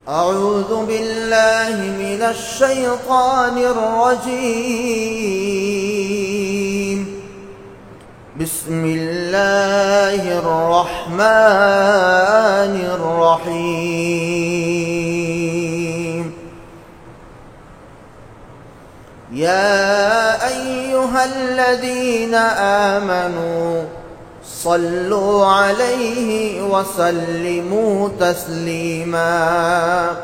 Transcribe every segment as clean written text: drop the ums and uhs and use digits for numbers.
أعوذ بالله من الشيطان الرجيم. بسم الله الرحمن الرحيم. يا أيها الذين آمنوا صلوا عليه وسلموا تسليما.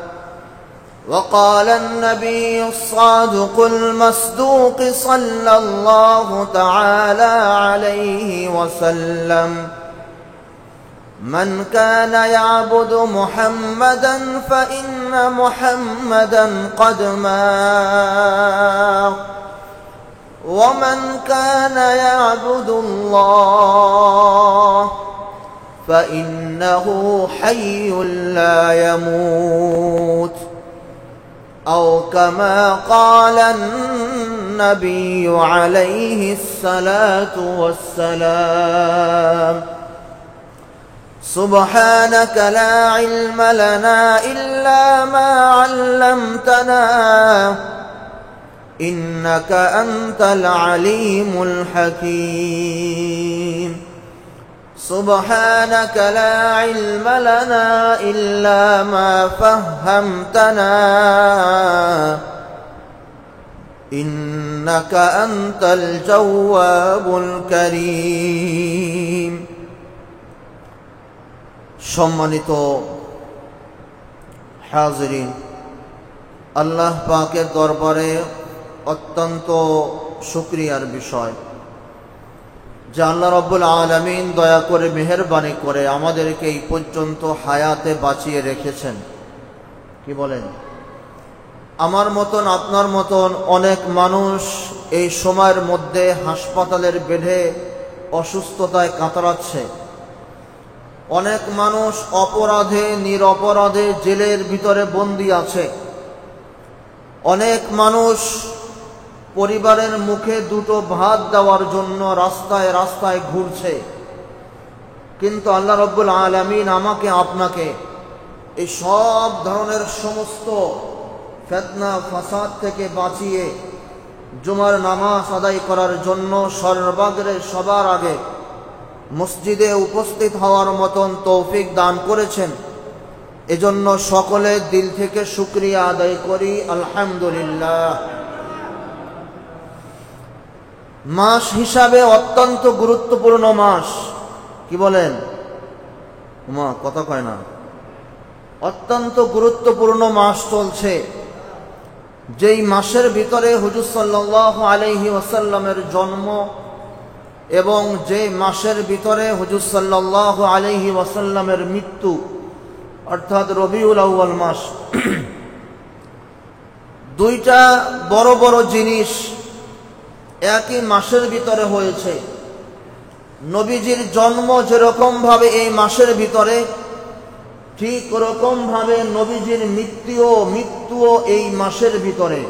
وقال النبي الصادق المصدوق صلى الله تعالى عليه وسلم: من كان يعبد محمدا فإن محمدا قد مات، ومن كان يعبد الله فإنه حي لا يموت، أو كما قال النبي عليه الصلاة والسلام. سبحانك لا علم لنا إلا ما علمتنا، إنك أنت العليم الحكيم. سبحانك لا علم لنا إلا ما فهمتنا، إنك أنت الجواب الكريم. সম্মানিত হাজিরিন, আল্লাহ পাকের দরবারে অত্যন্ত শুকরিয়ার বিষয় যে আল্লাহ রাব্বুল আলামিন দয়া করে মেহেরবানি করে আমাদেরকে এই পর্যন্ত হায়াতে বাঁচিয়ে রেখেছেন। কি বলেন? আমার মতন আপনার মতন অনেক মানুষ এই সময়ের মধ্যে হাসপাতালের বেডে অসুস্থতায় কাতরাচ্ছে। অনেক মানুষ অপরাধে নিরপরাধে জেলের ভিতরে বন্দী আছে। অনেক মানুষ পরিবারের মুখে দুটো ভাত দেওয়ার জন্য রাস্তায় রাস্তায় ঘুরছে। কিন্তু আল্লাহ রাব্বুল আলামিন আমাকে আপনাকে এই সব ধরনের সমস্ত ফিতনা ফাসাদ থেকে বাঁচিয়ে জুমার নামাজ আদায় করার জন্য সর্বাগ্রে সবার আগে মসজিদে উপস্থিত হওয়ার মতন তৌফিক দান করেছেন। এজন্য সকলে দিল থেকে শুকরিয়া আদায় করি, আলহামদুলিল্লাহ। মাস হিসাবে অত্যন্ত গুরুত্বপূর্ণ মাস। কি বলেন? কথা কয় না। অত্যন্ত গুরুত্বপূর্ণ মাস চলছে, যেই মাসের ভিতরে হুজুর সাল্লাল্লাহু আলাইহি ওয়াসাল্লামের জন্ম এবং যে মাসের ভিতরে হুজুর সাল্লাল্লাহু আলাইহি ওয়াসাল্লামের মৃত্যু, অর্থাৎ রবিউল আউয়াল মাস। দুইটা বড় বড় জিনিস একই মাসের ভিতরে হয়েছে। নবীজির জন্ম যেরকম ভাবে এই মাসের ভিতরে, ঠিক ওরকম ভাবে নবীজির মৃত্যুও এই মাসের ভিতরে।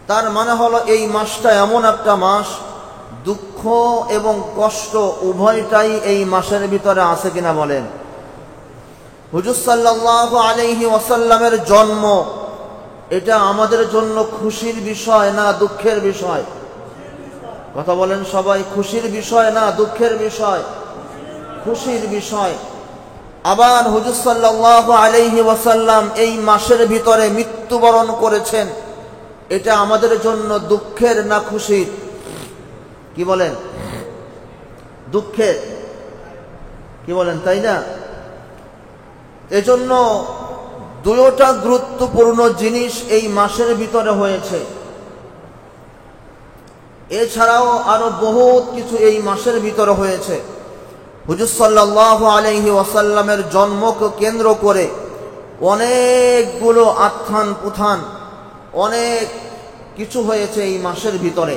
তার মানে হলো এই মাসটা এমন একটা মাস, দুঃখ এবং কষ্ট উভয়টাই এই মাসের ভিতরে আছে কিনা বলেন? হুজুর সাল্লাল্লাহু আলাইহি ওয়াসাল্লামের জন্ম, এটা আমাদের জন্য খুশির বিষয় না দুঃখের বিষয়? কথা বলেন সবাই, খুশির বিষয় না দুঃখের বিষয়? খুশির বিষয়। আবার হুজুর সাল্লাল্লাহু আলাইহি ওয়াসাল্লাম এই মাসের ভিতরে মৃত্যুবরণ করেছেন, এটা আমাদের জন্য দুঃখের না খুশির? কি বলেন? দুঃখের। কি বলেন, তাই না? এজন্য দুইটা গুরুত্বপূর্ণ জিনিস এই মাসের ভিতরে হয়েছে। এছাড়াও আরো বহুত কিছু এই মাসের ভিতরে হয়েছে। হুজুর সাল্লাল্লাহু আলাইহি ওয়াসাল্লামের জন্মকে কেন্দ্র করে অনেকগুলো আত্থান পুথান, অনেক কিছু হয়েছে এই মাসের ভিতরে।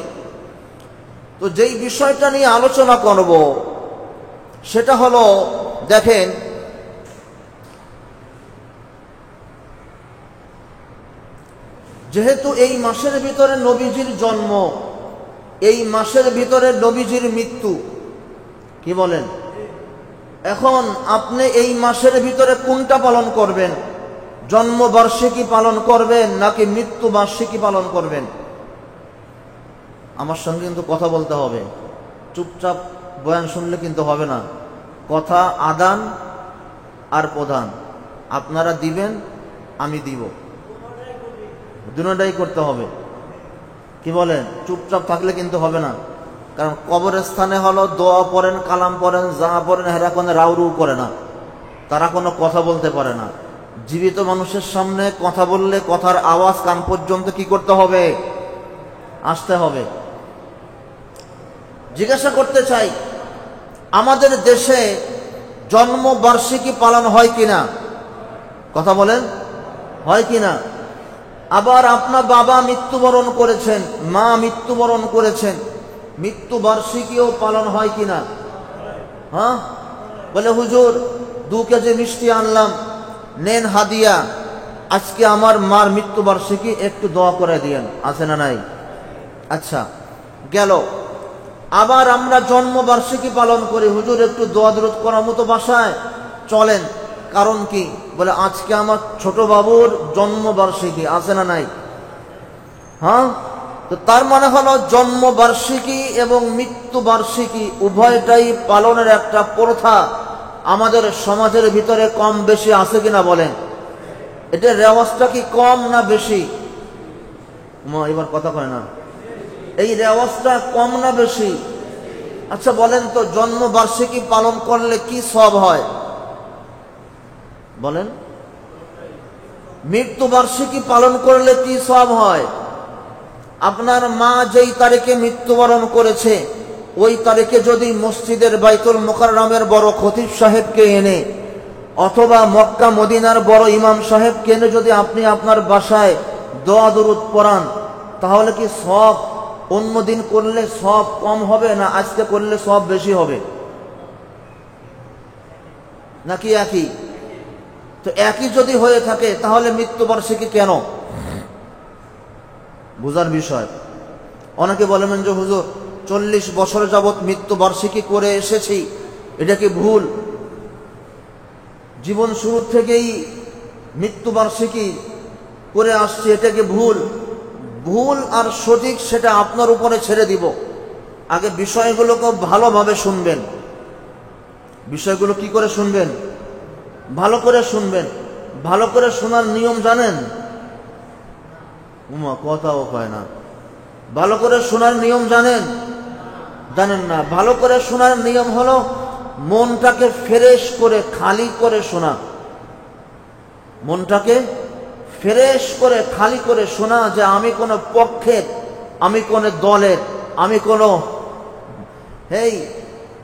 তো যেই বিষয়টা নিয়ে আলোচনা করব সেটা হলো, দেখেন, যেহেতু এই মাসের ভিতরে নবীজির জন্ম, এই মাসের ভিতরে নবীজির মৃত্যু, কি বলেন? এখন আপনি এই মাসের ভিতরে কোনটা পালন করবেন? জন্মবার্ষিকী পালন করবেন নাকি মৃত্যুবার্ষিকী পালন করবেন? আমার সঙ্গে কিন্তু কথা বলতে হবে, চুপচাপ বয়ান শুনলে কিন্তু হবে না। কথা আদান আর প্রদান, আপনারা দিবেন, আমি দিব, দুটোটাই করতে হবে। কি বলেন? চুপচাপ থাকলে কিন্তু হবে না। কারণ কবরস্থানে হলো দোয়া পড়েন, কালাম পড়েন, যা পড়েন, হেরা কোনো রাউরু করে না, তারা কোনো কথা বলতে পারে না। জীবিত মানুষের সামনে কথা বললে কথার আওয়াজ কান পর্যন্ত কি করতে হবে? আসতে হবে। জিজ্ঞাসা করতে চাই, আমাদের দেশে জন্মবার্ষিকী পালন হয় কিনা? কথা বলেন, হয় কিনা? আবার আপনার বাবা মৃত্যুবরণ করেছেন, মা মৃত্যুবরণ করেছেন, মৃত্যুবার্ষিকীও পালন হয় কিনা? হ্যাঁ, বলে হুজুর 2 কেজি মিষ্টি আনলাম, নেন হাদিয়া, আজকে আমার মার মৃত্যুবার্ষিকী, একটু দোয়া করে দিয়েন, আছে না নাই? আচ্ছা গেল। আবার আমরা জন্মবার্ষিকী পালন করি, হুজুর একটু দোয়া দরুদ করার মতো বাসায় চলেন। কারণ কি? বলে আজকে আমার ছোট বাবুর জন্মবার্ষিকী, আছে না নাই? হ্যাঁ, তো তার মানে হলো জন্মবার্ষিকী এবং মৃত্যুবার্ষিকী উভয়টাই পালনের একটা প্রথা আমাদের সমাজের ভিতরে কম বেশি আছে কিনা বলেন? এটা রেওয়াজটা কি কম না বেশি? এবার কথা কয় না, এই রেওয়াজটা কম না বেশি? আচ্ছা বলেন তো, জন্মবার্ষিকী পালন করলে কি সওয়াব হয় বলেন? মৃত্যুবার্ষিকী পালন করলে কি সওয়াব হয়? আপনার মা যেই তারিখে মৃত্যুবরণ করেছে, ওই তারিখে যদি মসজিদের বাইতুল মুকাররমের বড় খতিব সাহেবকে এনে অথবা মক্কা মদিনার বড় ইমাম সাহেবকে এনে যদি আপনি আপনার বাসায় দোয়া দরুদ পড়ান, তাহলে কি সওয়াব অন্য দিন করলে সওয়াব কম হবে না আজকে করলে সওয়াব বেশি হবে? নাকি একই? তো একই যদি হয়ে থাকে তাহলে মৃত্যুবার্ষিকী কেন? বুঝার বিষয়। অনেকে বলেন যে হুজুর 40 বছর যাবৎ মৃত্যুবার্ষিকী করে এসেছি, এটা কি ভুল? জীবন শুরু থেকেই মৃত্যুবার্ষিকী করে আসছে, এটা কি ভুল? ভুল আর সঠিক সেটা আপনার উপরে ছেড়ে দিব। আগে বিষয়গুলোকে ভালোভাবে শুনবেন। বিষয়গুলো কি করে শুনবেন? ভালো করে শুনবেন। ভালো করে শোনার নিয়ম জানেন? কথাও হয় না। ভালো করে শোনার নিয়ম জানেন? জানেন না। ভালো করে শোনার নিয়ম হলো মনটাকে ফ্রেশ করে খালি করে শোনা। মনটাকে ফ্রেশ করে খালি করে শোনা, যে আমি কোনো পক্ষের, আমি কোনো দলের, আমি কোনো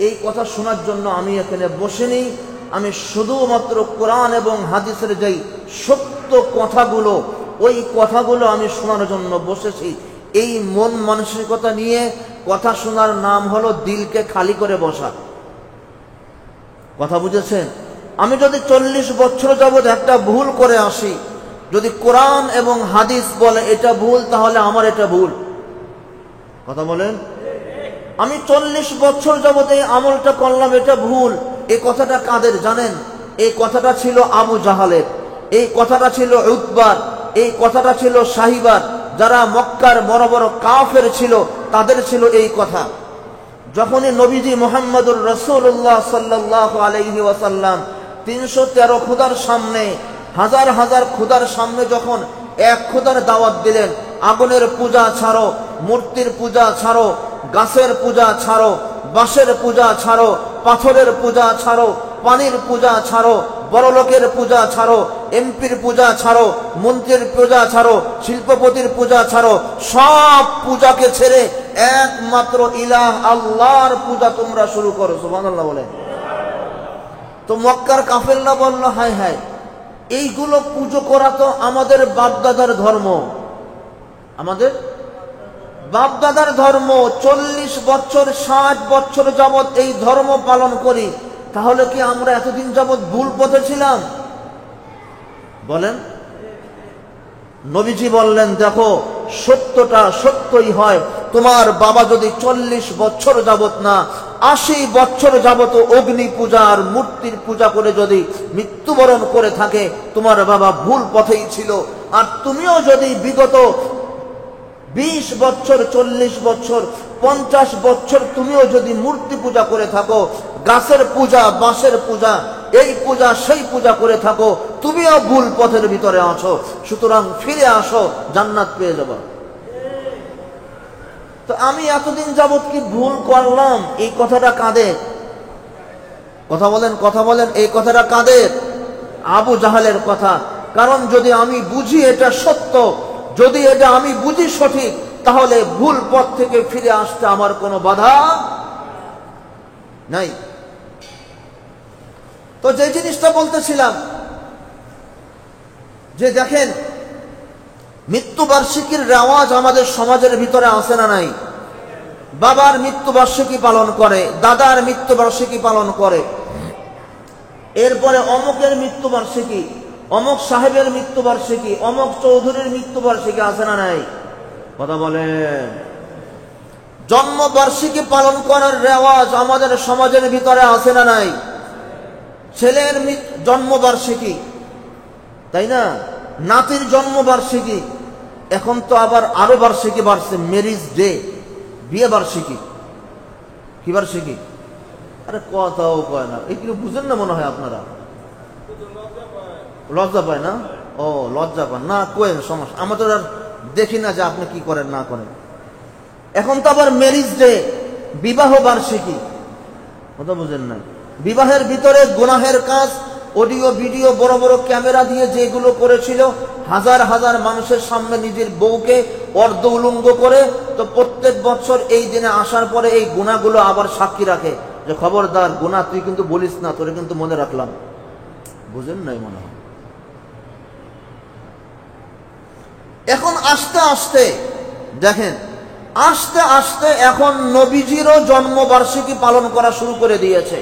এই কথা শোনার জন্য আমি এখানে বসিনি। আমি শুধুমাত্র কোরআন এবং হাদিসের যেই সত্য কথাগুলো, ওই কথাগুলো আমি শোনার জন্য বসেছি। এই মন মানসিকতা নিয়ে কথা শোনার নাম হলো দিলকে খালি করে বসা। কথা বুঝেছেন? আমি যদি 40 বছর যাবৎ একটা ভুল করে আসি, যদি কোরআন এবং হাদিস বলে এটা ভুল, তাহলে আমার এটা ভুল। কথা বলেন? আমি 40 বছর যাবৎ এই আমলটা করলাম, এটা ভুল। এই কথাটা কাদের জানেন? এই কথাটা ছিল আবু জাহালের, এই কথাটা ছিল উতবার, এই কথাটা ছিল সাহিবার, যারা মক্কার বড় বড় কাফের ছিল, তাদের ছিল এই কথা। যখনই নবীজি মুহাম্মদুর রাসূলুল্লাহ সাল্লাল্লাহু আলাইহি ওয়াসাল্লাম 313 খোদার সামনে, হাজার হাজার খোদার সামনে যখন এক খোদার দাওয়াত দিলেন, আগুনের পূজা ছাড়ো, মূর্তির পূজা ছাড়ো, গাছের পূজা ছাড়ো, বাঁশের পূজা ছাড়ো, পাথরের পূজা ছাড়ো, পানির পূজা ছাড়ো, বড় লোকের পূজা ছাড়ো, এমপির পূজা ছাড়ো, মন্ত্রীর পূজা ছাড়ো, শিল্পপতির পূজা ছাড়ো, সব পূজাকে ছেড়ে একমাত্র ইলাহ আল্লাহর পূজা তোমরা শুরু করো। সুবহানাল্লাহ বলেন। তো মক্কার কাফেররা বলল, হায় হায়, এইগুলো পুজো করা তো আমাদের বাপদাদার ধর্ম, আমাদের বাপদাদার ধর্ম। 40 বছর 60 বছর যাবৎ এই ধর্ম পালন করি, তাহলে কি আমরা এতদিন যাবৎ ভুল পথে ছিলাম? বলেন। নবীজি বললেন, দেখো সত্যটা সত্যই হয়, তোমার বাবা যদি 40 বছর যাবৎ না 80 বছর যাবত অগ্নি পূজা আর মূর্তির পূজা করে যদি মৃত্যুবরণ করে থাকে, তোমার বাবা ভুল পথেই ছিল। আর তুমিও যদি বিগত 20 বছর, 40 বছর, 50 বছর তুমিও যদি মূর্তি পূজা করে থাকো, গাছের পূজা, বাঁশের পূজা, এই পূজা সেই পূজা করে থাকো, তুমিও ভুল পথের ভিতরে আছো। সুতরাং ফিরে আসো, জান্নাত পেয়ে যাবে। তো আমি এতদিন যাবত কি ভুল করলাম, এই কথাটা কাদের? কথা বলেন, কথা বলেন, এই কথাটা কাদের? আবু জাহালের কথা। কারণ যদি আমি বুঝি এটা সত্য, যদি এটা আমি বুঝি সঠিক, তাহলে ভুল পথ থেকে ফিরে আসতে আমার কোনো বাধা নাই। তো যে জিনিসটা বলতেছিলাম, যে দেখেন মৃত্যুবার্ষিকীর রেওয়াজ আমাদের সমাজের ভিতরে আছে না নাই? বাবার মৃত্যুবার্ষিকী পালন করে, দাদার মৃত্যুবার্ষিকী পালন করে, এরপরে অমুকের মৃত্যুবার্ষিকী, অমুক সাহেবের মৃত্যুবার্ষিকী, অমুক চৌধুরীর মৃত্যুবার্ষিকী আছে না নাই? কথা বলেন। জন্মবার্ষিকী পালন করার রেওয়াজ আমাদের সমাজের ভিতরে আছে না নাই? ছেলের জন্মবার্ষিকী, তাই না? নাতির জন্মবার্ষিকী, এখন তো আবার আরো বার্ষিকী বাড়ছে, ম্যারেজ ডে, বিয়ে বার্ষিকী। কি বার্ষিকী? আরে কথাও কয় না, এগুলো বুঝেন না মনে হয় আপনারা। লজ্জা পায় না? ও লজ্জা পান না, কোয়েন সমস্যা, আমাদের আর দেখি না যে আপনি কি করেন না করেন। এখন তো আবার ম্যারেজ ডে, বিবাহ বার্ষিকী। কথা বুঝেন না? বিবাহের ভিতরে গুনাহের কাজ, অডিও ভিডিও বড় বড় ক্যামেরা দিয়ে যেগুলো করেছিল, হাজার হাজার মানুষের সামনে নিজের বউকে অর্ধ উলঙ্গ করে, তো প্রত্যেক বছর এই দিনে আসার পরে এই গুনাহগুলো আবার সাক্ষী রাখে যে খবরদার গুনাহ তুই কিন্তু বলিস না, তোরে কিন্তু মনে রাখলাম। বুঝেন নাই মনে হয়। এখন আস্তে আস্তে দেখেন, আস্তে আস্তে এখন নবীজিরও জন্মবার্ষিকী পালন করা শুরু করে দিয়েছে।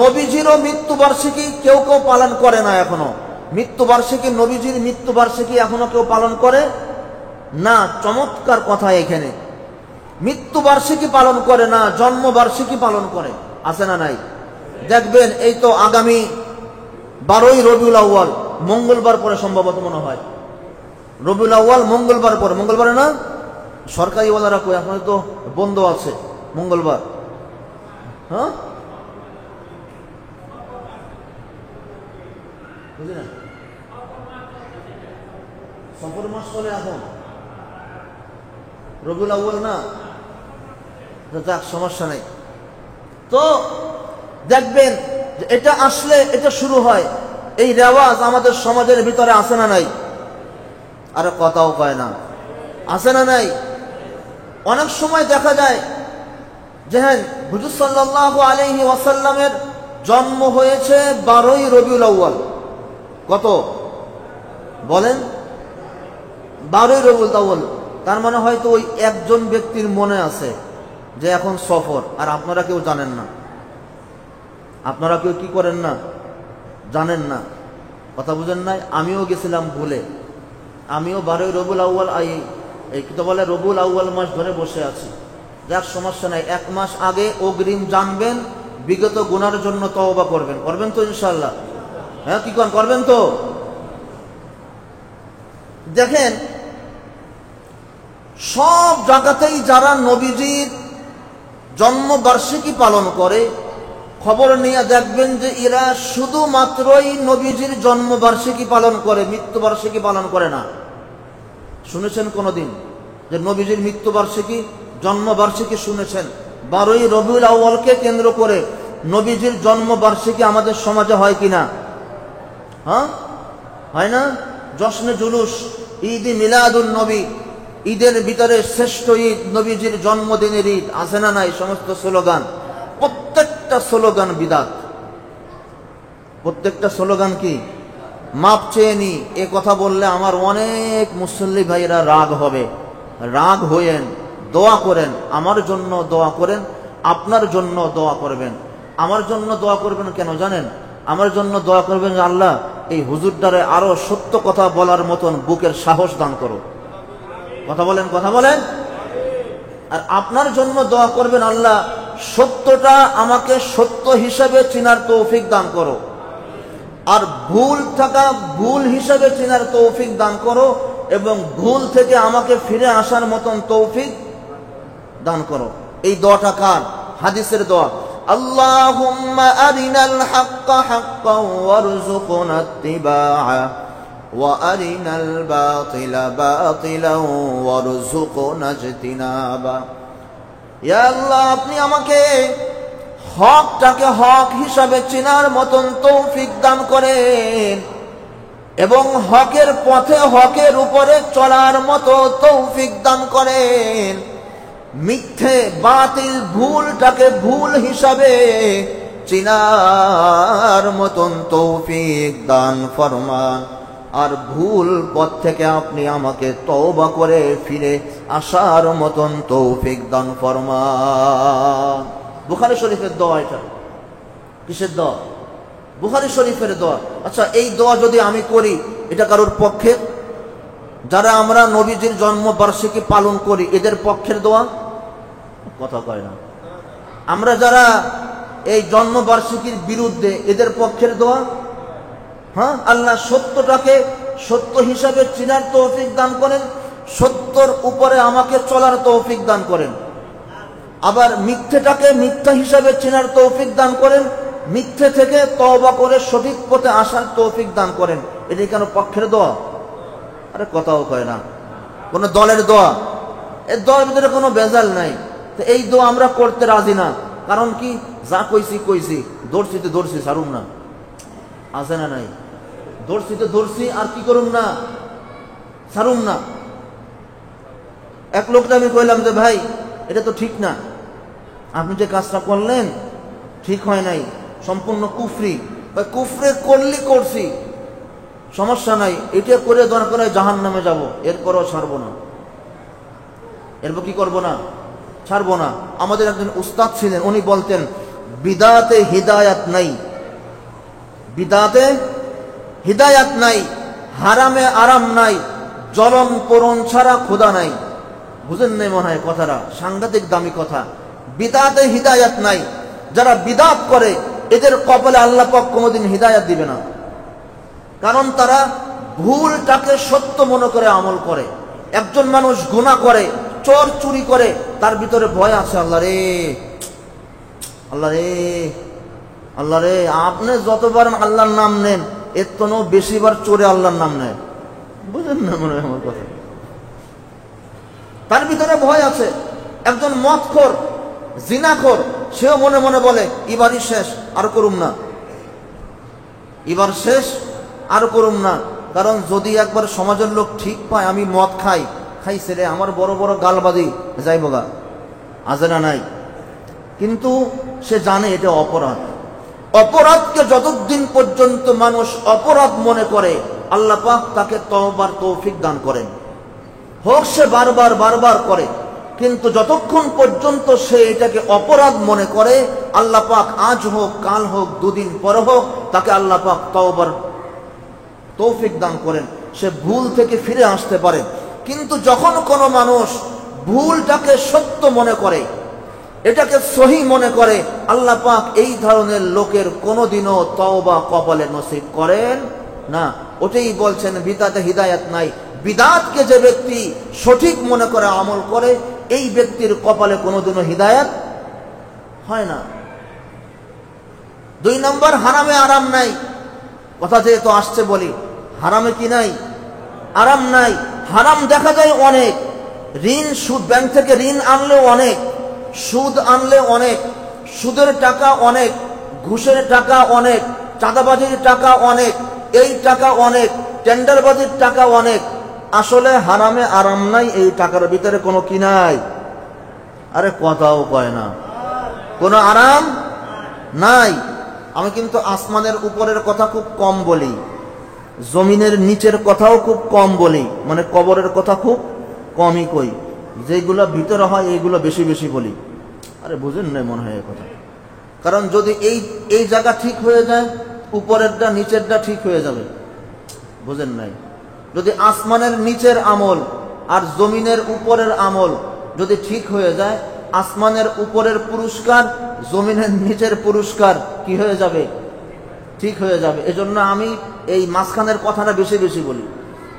নবীজিরও মৃত্যুবার্ষিকী কেউ কেউ পালন করে না এখনো। মৃত্যুবার্ষিকী, নবীজির মৃত্যুবার্ষিকী এখনো কেউ পালন করে না। চমৎকার কথা এখানে, মৃত্যুবার্ষিকী পালন করে না, জন্মবার্ষিকী পালন করে। আছে না নাই? দেখবেন এই তো আগামী 12ই রবিউল আউয়াল, মঙ্গলবার পরে সম্ভবত মনে হয়, রবিউল আউয়াল মঙ্গলবার পরে, মঙ্গলবারে না? সরকারি ওয়ালারা কই, আপনাদের তো বন্ধ আছে মঙ্গলবার। হ্যাঁ, বুঝলি না? সফর মাস চলে এখন, রবিউল আউয়াল না, যাক সমস্যা নেই। তো দেখবেন যে এটা আসলে এটা শুরু হয়, এই রেওয়াজ আমাদের সমাজের ভিতরে আছে না নাই? আরে কথাও কয় না, আছে না নাই? অনেক সময় দেখা যায় যে হ্যাঁ, হুজুর সাল্লাল্লাহু আলাইহি ওয়াসাল্লামের জন্ম হয়েছে 12ই রবিউল আউয়াল। কত বলেন? 12ই রবিউল আউয়াল। তার মানে হয়তো ওই একজন ব্যক্তির মনে আছে যে এখন সফর, আর আপনারা কেউ জানেন না। আপনারা কেউ কি করেন না, জানেন না। কথা বুঝেন নাই? আমিও গেছিলাম ভুলে, আমিও 12ই রবিউল আউয়াল এই কি তো বলে রবিউল আউয়াল মাস ধরে বসে আছি। যাক সমস্যা নাই, 1 মাস আগে অগ্রিম জানবেন, বিগত গুনার জন্য তওবা করবেন। করবেন তো ইনশাআল্লাহ? হ্যাঁ, কি করবেন তো? দেখেন সব জায়গাতেই যারা নবীজির জন্মবার্ষিকী পালন করে, খবর নিয়ে দেখবেন যে এরা শুধুমাত্রই নবীজির জন্মবার্ষিকী পালন করে, মৃত্যুবার্ষিকী পালন করে না। শুনেছেন কোনদিন যে নবীজির মৃত্যুবার্ষিকী, জন্মবার্ষিকী শুনেছেন? 12ই রবিউল আউয়ালকে কেন্দ্র করে নবীজির জন্মবার্ষিকী আমাদের সমাজে হয় কিনা? হ্যাঁ, হয় না? জশ্নে জুলুস, ঈদ মিলাদুন নবী, ঈদের ভিতরে শ্রেষ্ঠ ঈদ নবীজির জন্মদিনের ঈদ, আছে না নাই? সমস্ত স্লোগান, প্রত্যেকটা স্লোগান বিদাত। প্রত্যেকটা স্লোগান কি? মাপ চেয়ে নি। এ কথা বললে আমার অনেক মুসল্লি ভাইরা রাগ হবে। রাগ হইয়েন, দোয়া করেন, আমার জন্য দোয়া করেন, আপনার জন্য দোয়া করবেন। আমার জন্য দোয়া করবেন কেন জানেন? আমার জন্য দোয়া করবেন যে আল্লাহ এই হুজুরটারে আরো সত্য কথা বলার মতন বুকের সাহস দান করো। কথা বলেন, কথা বলেন। আর আপনার জন্য দোয়া করবেন আল্লাহ সত্যটা আমাকে সত্য হিসেবে চেনার তৌফিক দান করো, আর ভুল থাকা ভুল হিসেবে চেনার তৌফিক দান করো, এবং ভুল থেকে আমাকে ফিরে আসার মতন তৌফিক দান করো। এই দোয়াটা কার? হাদিসের দোয়া। আল্লাহুম্মা আরিনাল হাক্কা হাক্কান ওয়ারযুকনা ইত্তিবাআ ওয়া আরিনাল বাতিলা বাতিলান ওয়ারযুকনা ইজতিনাবা। ইয়া আল্লাহ, আপনি আমাকে হকটাকে হক হিসাবে চেনার মতন তৌফিক দান করেন, এবং হকের পথে হকের উপরে চলার মতো তৌফিক দান করেন। মিথ্যে বাতিল ভুলটাকে ভুল হিসাবে চেনার মতন তৌফিক দান ফরমান, আর ভুল পথ থেকে আপনি আমাকে তওবা করে ফিরে আসার মতন তৌফিক দান ফরমান। বুখারী শরীফের দোয়া এটা। কিসের দোয়া? বুখারী শরীফের দোয়া। আচ্ছা, এই দোয়া যদি আমি করি, এটা কারোর পক্ষে? যারা আমরা নবীজির জন্মবার্ষিকী পালন করি, এদের পক্ষের দোয়া? কথা কয় না। আমরা যারা এই জন্মবার্ষিকীর বিরুদ্ধে, এদের পক্ষের দোয়া? হ্যাঁ, আল্লাহ সত্যটাকে সত্য হিসাবে চেনার তৌফিক দান করেন, সত্যর উপরে আমাকে চলার তৌফিক দান করেন, আবার মিথ্যেটাকে মিথ্যা হিসাবে চেনার তৌফিক দান করেন, মিথ্যে থেকে তওবা করে সঠিক পথে আসার তৌফিক দান করেন। এটি কেন পক্ষের দোয়া? আরে কথাও কয় না। কোন দলের দোয়া? এর দোয়ার ভিতরে কোনো ভেজাল নাই। তো এই দোয়া আমরা করতে রাজি না। কারণ কি? যা কইছি কইছি, ধরছি তো ধরছি, ছাড়ুম না। আছে না নাই? ধরছি তো ধরছি, আর কি করুম না? ছাড়ুম না। এক লোকটা আমি কইলাম যে ভাই, এটা তো ঠিক না, আপনি যে কাজটা করলেন ঠিক হয় নাই, সম্পূর্ণ কুফরি। কুফরে করলি করছি, সমস্যা নাই, এটা করে দরকার হয় জাহান্নামে যাব, এরপরও ছাড়বো না। এরপর কি করবো না? ছাড়বো না। আমাদের একজন উস্তাদ ছিলেন, উনি বলতেন, বিদাতে হিদায়াত নাই, বিদাতে হিদায়াত নাই, হারামে আরাম নাই, জ্বলন পোড়ন ছাড়া খোদা নাই। বুঝেন নাই মনে হয় কথাটা? সাংঘাতিক দামি কথা। বিদাতে হিদায়াত নাই। যারা বিদাত করে, এদের কপালে আল্লাহ পাক কোনোদিন হিদায়াত দিবে না। কারণ তারা ভুলটাকে সত্য মনে করে আমল করে। একজন মানুষ গুনাহ করে, চোর চুরি করে, তার ভিতরে ভয় আছে, আল্লাহ রে, আল্লাহ রে, আল্লাহ রে। আপনি যতবার আল্লাহর নাম নেন, এর তো বেশিবার চোরে আল্লাহর নাম নেয়। বুঝেন না মনে হয় আমার কথা? তার ভিতরে ভয় আছে। একজন মদখোর, জিনাখোর, সেও মনে মনে বলে, এবারই শেষ, আর করুম না, এবার শেষ, আর করুম না। কারণ যদি একবার সমাজের লোক ঠিক পায় আমি মদ খাই, খাইছে রে, আমার বড় বড় গালবাদি যাইব গা, আছে না নাই? কিন্তু সে জানে এটা অপরাধ। অপরাধকে যতদিন পর্যন্ত মানুষ অপরাধ মনে করে, আল্লাহ পাক তাকে তওবার তৌফিক দান করেন। হোক সে বারবার বারবার করে, কিন্তু যতক্ষণ পর্যন্ত সে এটাকে অপরাধ মনে করে, আল্লাহ পাক আজ হোক কাল হোক দুদিন পর হোক, তাকে আল্লাহ পাক তওবার তৌফিক দান করেন, সে ভুল থেকে ফিরে আসতে পারে। কিন্তু যখন কোনো মানুষ ভুলটাকে সত্য মনে করে, এটাকে সহি মনে করে, আল্লাহ পাক এই ধরনের লোকের কোনোদিনও তওবা কপালে নসিব করেন না। ওটাই বলছেন বিদাতে হিদায়াত নাই। বিদাতকে যে ব্যক্তি সঠিক মনে করে আমল করে, এই ব্যক্তির কপালে কোনোদিনও হিদায়াত হয় না। 2 নম্বর, হারামে আরাম নাই। কথা যেহেতু আসছে বলি, হারামে কি নাই? আরাম নাই। হারাম দেখা যায় অনেক। ঋণ, সুদ, ব্যাংক থেকে ঋণ আনলেও অনেক, সুদ আনলে অনেক, সুদের টাকা অনেক, ঘুষের টাকা অনেক, চাঁদাবাজির টাকা অনেক, এই টাকা অনেক, টেন্ডারবাজির টাকা অনেক। আসলে হারামে আরাম নাই, এই টাকার ভিতরে কোনো কি নাই? আরে কথাও কয় না, কোনো আরাম নাই। আমি কিন্তু আসমানের উপরের কথা খুব কম বলি, জমিনের নিচের কথাও খুব কম বলি, মানে কবরের কথা খুব কমই কই। যেগুলো ভিতরে হয় এইগুলো বেশি বেশি বলি। আরে বুঝেন না মনে হয় কথা? কারণ যদি এই জায়গা ঠিক হয়ে যায়, উপরেরটা নিচেরটা ঠিক হয়ে যাবে। বুঝেন নাই? যদি আসমানের নিচের আমল আর জমিনের উপরের আমল যদি ঠিক হয়ে যায়, আসমানের উপরের পুরস্কার জমিনের নিচের পুরস্কার কি হয়ে যাবে? ঠিক হয়ে যাবে। এজন্য আমি এই মাঝখানের কথাটা বেশি বেশি বলি,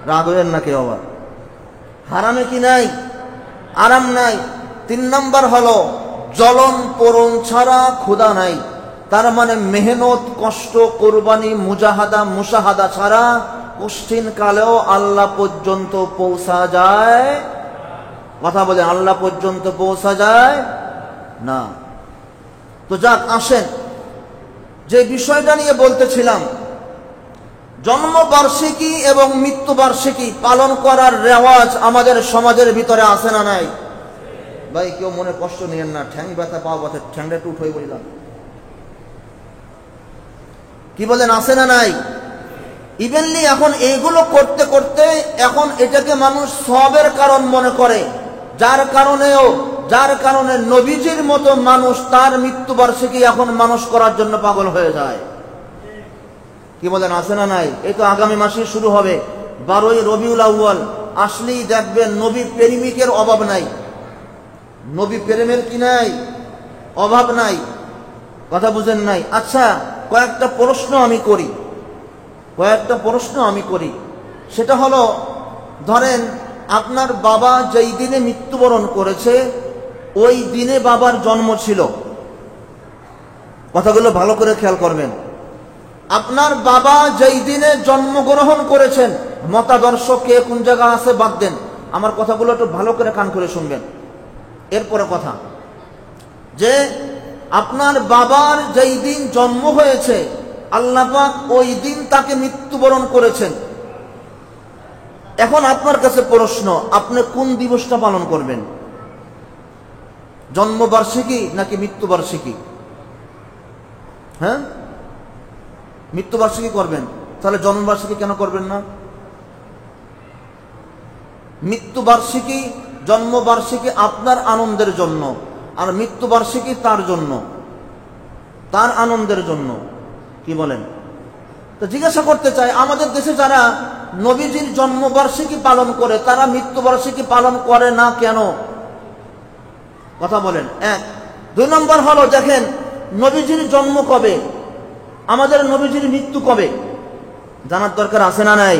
রাগ হবেন না কেউ আবার। হারামে কি নাই? আরাম নাই। 3 নম্বর হলো জ্বলন পোড়ন ছাড়া ক্ষুধা নাই। তার মানে মেহনত, কষ্ট, কোরবানি, মুশাহাদা ছাড়া কঠিন কালেও আল্লাহ পর্যন্ত পৌঁছা যায়। কথা বলে, আল্লাহ পর্যন্ত পৌঁছা যায় না। তো যাক, আসেন যে বিষয়টা নিয়ে বলতেছিলাম, জন্মবার্ষিকী এবং মৃত্যুবার্ষিকী পালন করার রেওয়াজ আমাদের সমাজের ভিতরে আছে না নাই? ভাই কেউ মনে কষ্ট নিয়েন না, ঠ্যাং ব্যথা, পাও ব্যথা, ঠ্যাংটা একটু উঠে বললাম। কি বলেন, আছে না নাই? ইভেনলি এখন এইগুলো করতে করতে এখন এটাকে মানুষ সওয়াবের কারণ মনে করে, যার কারণে নবীজির মতো মানুষ তার মৃত্যুবার্ষিকী এখন মানুষ করার জন্য পাগল হয়ে যায়। কি বলেন, আছে না নাই? এই তো আগামী মাসে শুরু হবে 12ই রবিউল আউয়াল। আসলেই দেখবেন নবী প্রেমিকের অভাব নাই, নবী প্রেমের কি নাই? অভাব নাই। কথা বুঝেন নাই? আচ্ছা, কয়েকটা প্রশ্ন আমি করি। সেটা হলো, ধরেন আপনার বাবা যেই দিনে মৃত্যুবরণ করেছে ওই দিনে বাবার জন্ম ছিল। কথাগুলো ভালো করে খেয়াল করবেন। আপনার বাবা যেই দিনে জন্মগ্রহণ করেছেন, মতাদর্শ কে কোন জায়গা আছে বাদ দেন, আমার কথাগুলো একটু ভালো করে কান করে শুনবেন। এরপরে কথা, যে আপনার বাবার যেই দিন জন্ম হয়েছে আল্লাহ পাক ওই দিন তাকে মৃত্যুবরণ করেছেন। এখন আপনার কাছে প্রশ্ন, আপনি কোন দিবসটা পালন করবেন? জন্মবার্ষিকী নাকি মৃত্যুবার্ষিকী? হ্যাঁ, মৃত্যুবার্ষিকী করবেন। তাহলে জন্মবার্ষিকী কেন করবেন না? মৃত্যুবার্ষিকী, জন্মবার্ষিকী আপনার আনন্দের জন্য, আর মৃত্যুবার্ষিকী তার জন্য, তার আনন্দের জন্য। কি বলেন? তো জিজ্ঞাসা করতে চাই, আমাদের দেশে যারা নবীজির জন্মবার্ষিকী পালন করে তারা মৃত্যুবার্ষিকী পালন করে না কেন? কথা বলেন। 1। 2 নম্বর হলো, দেখেন নবীজির জন্ম কবে, আমাদের নবীজির মৃত্যু কবে জানার দরকার আছে না নাই?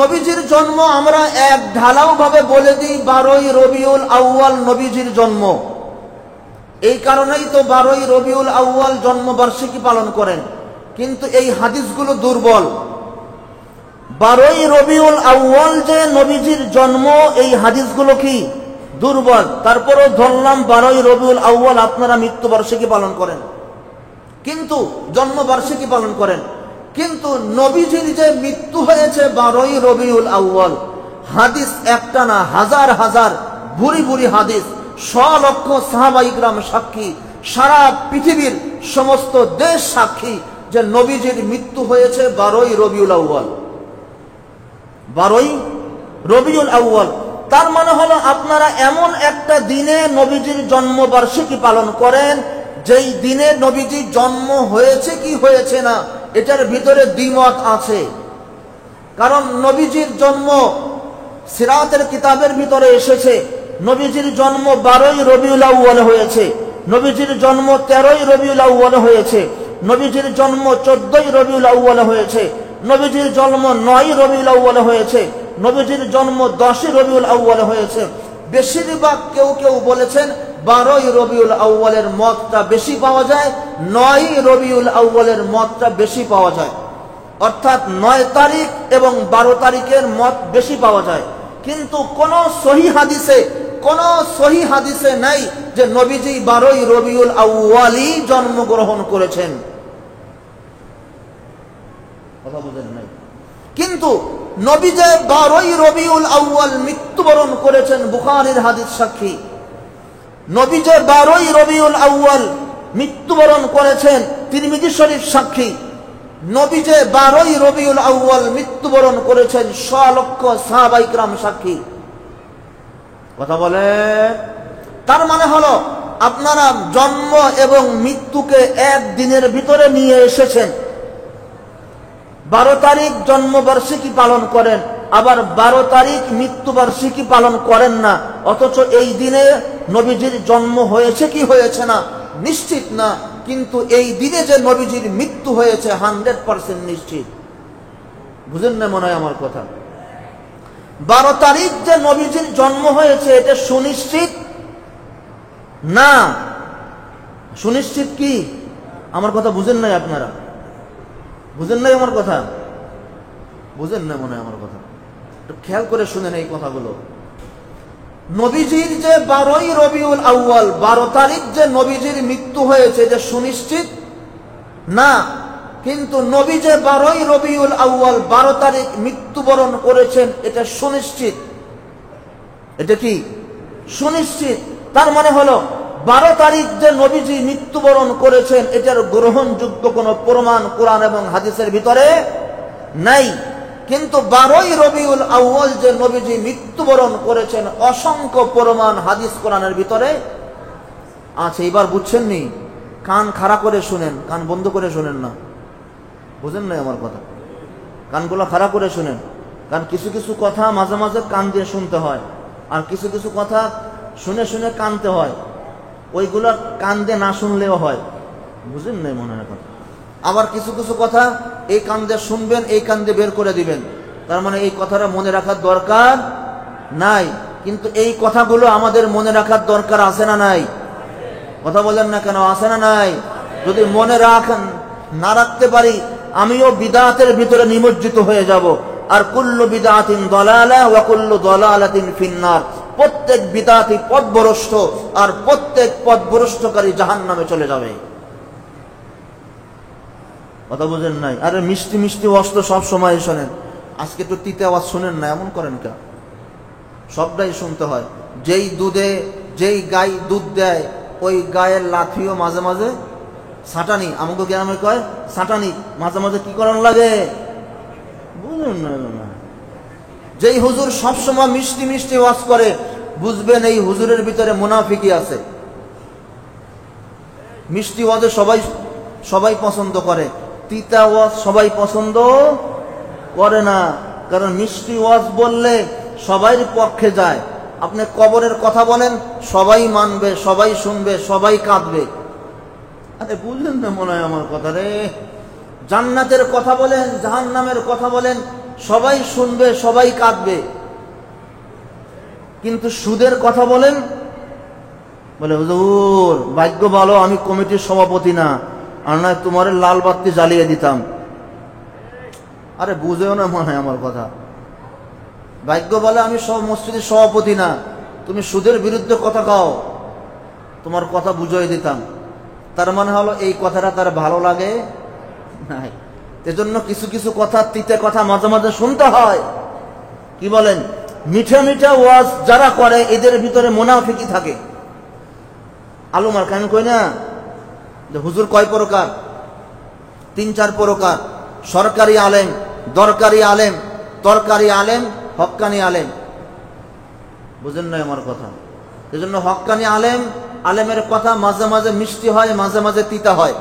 নবীজির জন্ম আমরা এক ঢালাও ভাবে বলে দিই 12ই রবিউল আউয়াল নবীজির জন্ম। এই কারণেই তো 12ই রবিউল আউয়াল জন্মবার্ষিকী পালন করেন, কিন্তু এই হাদিসগুলো দুর্বল। 12ই রবিউল আউয়াল যে নবীজির জন্ম, এই হাদিসগুলো কি দুর্বল। তারপরেও ধরলাম 12ই রবিউল আউয়াল আপনারা মৃত্যুবার্ষিকী পালন করেন, কিন্তু জন্মবার্ষিকী পালন করেন। কিন্তু নবীজির যে মৃত্যু হয়েছে 12ই রবিউল আউয়াল, হাদিস একটা না, হাজার হাজার ভুরি ভুরি হাদিস, 100 লক্ষ সাহাবায়ে কিরাম সাক্ষী, সারা পৃথিবীর সমস্ত দেশ সাক্ষী যে নবীজির মৃত্যু হয়েছে 12ই রবিউল আউয়াল। 12ই রবিউল আউয়াল। তার মানে হলো আপনারা এমন একটা দিনে নবীজির জন্মবার্ষিকী পালন করেন যেই দিনে নবীজির জন্ম হয়েছে কি হয়েছে না এটার ভিতরে দ্বিমত আছে। কারণ নবীজির জন্ম সিরাতের কিতাবের ভিতরে এসেছে, নবীজির জন্ম 12ই রবিউল আউয়াল হয়েছে, নবীজির জন্ম 13ই রবিউল আউয়াল হয়েছে, নবীজির জন্ম 14ই রবিউল আউয়াল হয়েছে, নবীজির জন্ম 9ই রবিউল আউয়াল হয়েছে, নবীজির জন্ম 10ই রবিউল আউয়াল হয়েছে। বেশিরভাগ কেউ বলেছেন 12ই রবিউল আউয়ালের মতটা বেশি পাওয়া যায়, 9ই রবিউল আউয়ালের মতটা বেশি পাওয়া যায়। অর্থাৎ 9 তারিখ এবং 12 তারিখের মত বেশি পাওয়া যায়। কিন্তু কোন সহি হাদিসে নাই যে নবীজি 12ই রবিউল আউয়ালই জন্মগ্রহণ করেছেন। কথা বুঝেন নাই? কিন্তু নবী যে 12ই রবিউল আউয়াল মৃত্যুবরণ করেছেন, বুখারীর হাদিস সাক্ষী। নবী যে 12ই রবিউল আউয়াল মৃত্যুবরণ করেছেন, তিরমিজি শরীফ সাক্ষী। নবী যে 12ই রবিউল আউয়াল মৃত্যুবরণ করেছেন, 100 লক্ষ সাহাবায়ে কিরাম সাক্ষী। কথা বলে, তার মানে হলো আপনারা জন্ম এবং মৃত্যুকে এক দিনের ভিতরে নিয়ে এসেছেন। 12 তারিখ জন্মবার্ষিকী পালন করেন, আবার 12 তারিখ মৃত্যুবার্ষিকী পালন করেন না, অথচ এই দিনে নবীজির জন্ম হয়েছে কি হয়েছে না নিশ্চিত না, কিন্তু এই দিনে যে নবীজির মৃত্যু হয়েছে 100% নিশ্চিত। বুঝেন না মনে হয় আমার কথা? 12 তারিখ যে নবীজির জন্ম হয়েছে এটা সুনিশ্চিত না। সুনিশ্চিত কি? আমার কথা বুঝেন নাই আপনারা? বুঝেন নাই আমার কথা? বুঝেন না মনে হয় আমার কথা? একটু খেয়াল করে শুনেন এই কথাগুলো। নবীজির যে 12ই রবিউল আউয়াল 12 তারিখ যে নবীজির মৃত্যু হয়েছে এটা সুনিশ্চিত না, কিন্তু নবী যে 12ই রবিউল আউয়াল 12 তারিখ মৃত্যুবরণ করেছেন এটা সুনিশ্চিত। এটা কি? সুনিশ্চিত। তার মানে হলো 12 তারিখ যে নবীজি মৃত্যুবরণ করেছেন এটার গ্রহণযোগ্য কোনো প্রমাণ কোরআন এবং হাদিসের ভিতরে নাই, কিন্তু 12ই রবিউল আউয়াল যে নবীজি মৃত্যুবরণ করেছেন অসংখ্য প্রমাণ হাদিস কোরআনের ভিতরে আছে। এবার বুঝছেন নি? কান খাড়া করে শুনেন, কান বন্ধ করে শুনেন না। বুঝেন নাই আমার কথা? কানগুলো খাড়া করে শুনেন, কারণ কিছু কিছু কথা মাঝে মাঝে কান দিয়ে শুনতে হয়, আর কিছু কিছু কথা শুনে শুনে কানতে হয়। ওইগুলো কান দিয়ে না শুনলেও হয়। বুঝেন নাই মনে হয় কথা? আবার কিছু কিছু কথা এই কান দিয়ে শুনবেন, এই কান দিয়ে বের করে দিবেন, তার মানে এই কথাটা মনে রাখার দরকার নাই, কিন্তু এই কথাগুলো আমাদের মনে রাখার দরকার আছে না নাই? কথা বলেন না কেন? আছে না নাই? যদি মনে রাখেন না রাখতে পারি আমিও বিদআতের ভিতরে নিমজ্জিত হয়ে যাব। আর কুল্লু বিদআতিন দালালা ওয়া কুল্লু দালালাতিন ফিন্নার। প্রত্যেক বিদআতই পথভ্রষ্ট, আর প্রত্যেক পথভ্রষ্টকারী জাহান্নামে চলে যাবে। কথা বুঝেন নাই? আরে মিষ্টি মিষ্টি অস্ত্র সব সময় শোনেন, আজকে তো তিতে আওয়াজ শোনেন না, এমন করেন কে? সবটাই শুনতে হয়। যেই গাই দুধ দেয় ওই গায়ের লাঠিও মাঝে মাঝে ছাটানি, আমাকে গ্রামে কয় ছাটানি, মাঝে মাঝে কি করার লাগে বুঝুন না। যেই হুজুর সবসময় মিষ্টি মিষ্টি ওয়াজ করে বুঝবেন এই হুজুরের ভিতরে মুনাফিকি আছে। মিষ্টি ওয়াজে সবাই পছন্দ করে, তিতা ওয়াজ সবাই পছন্দ করে না, কারণ মিষ্টি ওয়াজ বললে সবাই পক্ষে যায়। আপনি কবরের কথা বলেন সবাই মানবে, সবাই শুনবে, সবাই কাঁদবে। আরে বুঝলেন না মনে হয় আমার কথা রে? জান্নাতের কথা বলেন, জাহান্নামের কথা বলেন, সবাই শুনবে, সবাই কাঁদবে। কিন্তু সুদের কথা বলেন, বলে হুজুর ভাগ্য ভালো আমি কমিটির সভাপতি না, আর নয় তোমার লাল বাতি জ্বালিয়ে দিতাম। আরে বুঝেও না মনে হয় আমার কথা? ভাগ্য বলে আমি সব মসজিদের সভাপতি না, তুমি সুদের বিরুদ্ধে কথা কও, তোমার কথা বুঝিয়ে দিতাম। তার মানে হলো এই কথাটা তার ভালো লাগে নাই। এজন্য কিছু কিছু কথা, তিতে কথা মাঝে মাঝে শুনতে হয়। কি বলেন? মিঠা মিঠা ওয়াজ যারা করে এদের ভিতরে মুনাফিকি থাকে। আলু মার কেন কই না যে হুজুর কয় প্রকার? 3-4 প্রকার। সরকারি আলেম, দরকারি আলেম, তরকারি আলেম, হক্কানি আলেম। বুঝেন না আমার কথা? এজন্য হক্কানি আলেমের কথা মাঝে মাঝে মিষ্টি হয়, মাঝে মাঝে তিতা হয়।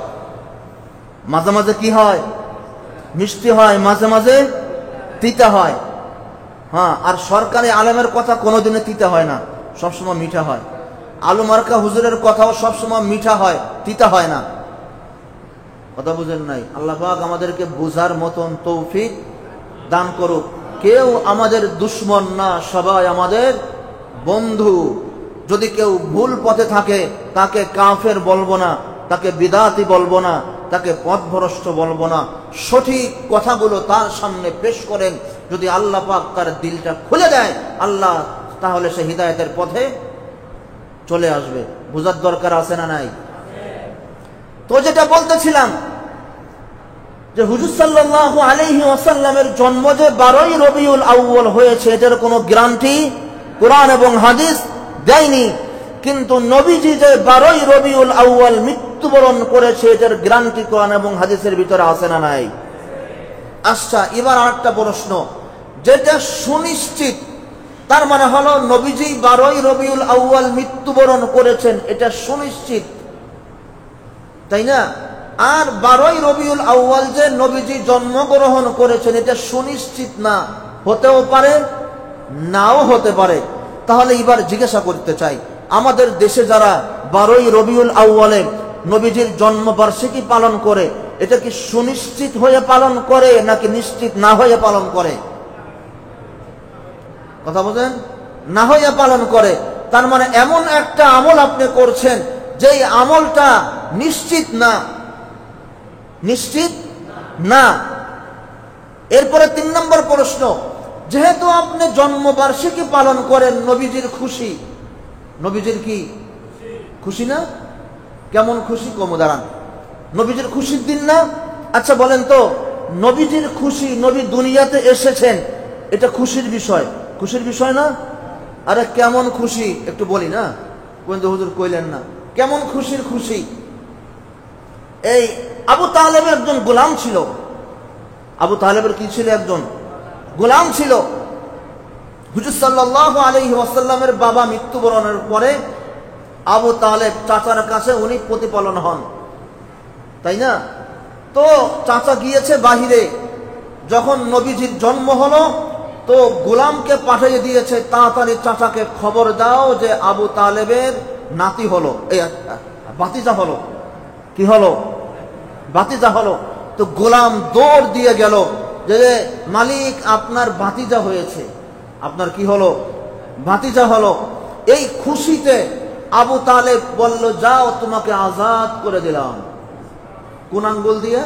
মাঝে মাঝে কি হয়? মিষ্টি হয়, মাঝে মাঝে তিতা হয়। হ্যাঁ, আর সরকারি আলেমের কথা কোনোদিনে তিতা হয় না, সবসময় মিঠা হয়। আলু মার্কা হুজুরের কথাও সবসময় মিঠা হয়, তিতা হয় না। কথা বুঝেন নাই? আল্লাহ পাক আমাদেরকে বুঝার মতন তৌফিক দান করুক। কেউ আমাদের দুশ্মন না, সবাই আমাদের বন্ধু। যদি কেউ ভুল পথে থাকে তাকে কাফের বলবো না, তাকে বিদআতি বলবো না, তাকে পথভ্রষ্ট বলবো না। সঠিক কথাগুলো তার সামনে পেশ করেন। যদি আল্লাহ পাক তার দিলটা খুলে দেয় আল্লাহ, তাহলে সে হিদায়াতের পথে চলে আসবে। বুঝার দরকার আছে না নাই? তো যেটা বলতেছিলাম যে হুজুর সাল্লাল্লাহু আলাইহি ওয়াসাল্লামের জন্ম যে 12ই রবিউল আউয়াল হয়েছে এটার কোনো গ্যারান্টি কোরআন এবং হাদিস দেয়নি, কিন্তু নবীজি যে 12ই রবিউল আউয়াল মৃত্যুবরণ করেছে এটার গ্যারান্টি কোরআন এবং হাদিসের ভিতরে আছে না নাই? আচ্ছা, এবার আরেকটা প্রশ্ন, যেটা সুনিশ্চিত, তার মানে হলো নবীজি 12ই রবিউল আউয়াল মৃত্যুবরণ করেছেন, এটা সুনিশ্চিত, তাই না? আর 12ই রবিউল আউয়াল যে নবীজি জন্মগ্রহণ করেছেন এটা সুনিশ্চিত না, হতেও পারে নাও হতে পারে। তাহলে এবার জিজ্ঞাসা করতে চাই, আমাদের দেশে যারা 12ই রবিউল আউয়ালে নবীজির জন্মবার্ষিকী পালন করে, এটা কি সুনিশ্চিত হয়ে পালন করে নাকি নিশ্চিত না হয়ে পালন করে? কথা বলেন, না হয়ে পালন করে। তার মানে এমন একটা আমল আপনি করছেন যেই আমলটা নিশ্চিত না, নিশ্চিত না। এরপরে 3 নম্বর প্রশ্ন, যেহেতু আপনি জন্মবার্ষিকী পালন করেন, নবীজির খুশি, নবীজির কি খুশি না? কেমন খুশি? কমো দাঁড়ান, নবীজির খুশির দিন না? আচ্ছা বলেন তো, নবীজির খুশি, নবী দুনিয়াতে এসেছেন, এটা খুশির বিষয়, খুশির বিষয় না? আরে কেমন খুশি একটু বলি না, কিন্তু হুজুর কইলেন না। কেমন খুশির খুশি? এই আবু তালেবের একজন গোলাম ছিল। আবু তালেবের কি ছিল? একজন গোলাম ছিল। হুজুর সাল্লাল্লাহু আলাইহি ওয়াসাল্লামের বাবা মৃত্যুবরণের পরে আবু তালেব চাচার কাছে উনি প্রতিপালন হন, তাই না? তো চাচা গিয়েছে বাহিরে, যখন নবীজির জন্ম হলো তো গোলামকে পাঠিয়ে দিয়েছে, তাড়াতাড়ি চাচাকে খবর দাও যে আবু তালেবের নাতি হলো, এই ভাতিজা হলো। কি হলো? ভাতিজা হলো। তো গোলাম দৌড় দিয়ে গেল যে মালিক, আপনার ভাতিজা হয়েছে। আপনার কি হলো? ভাতিজা হলো। এই খুশিতে আবু তালেব বলল, যাও তোমাকে আজাদ করে দিলাম। কোন আঙ্গুল দিয়ে?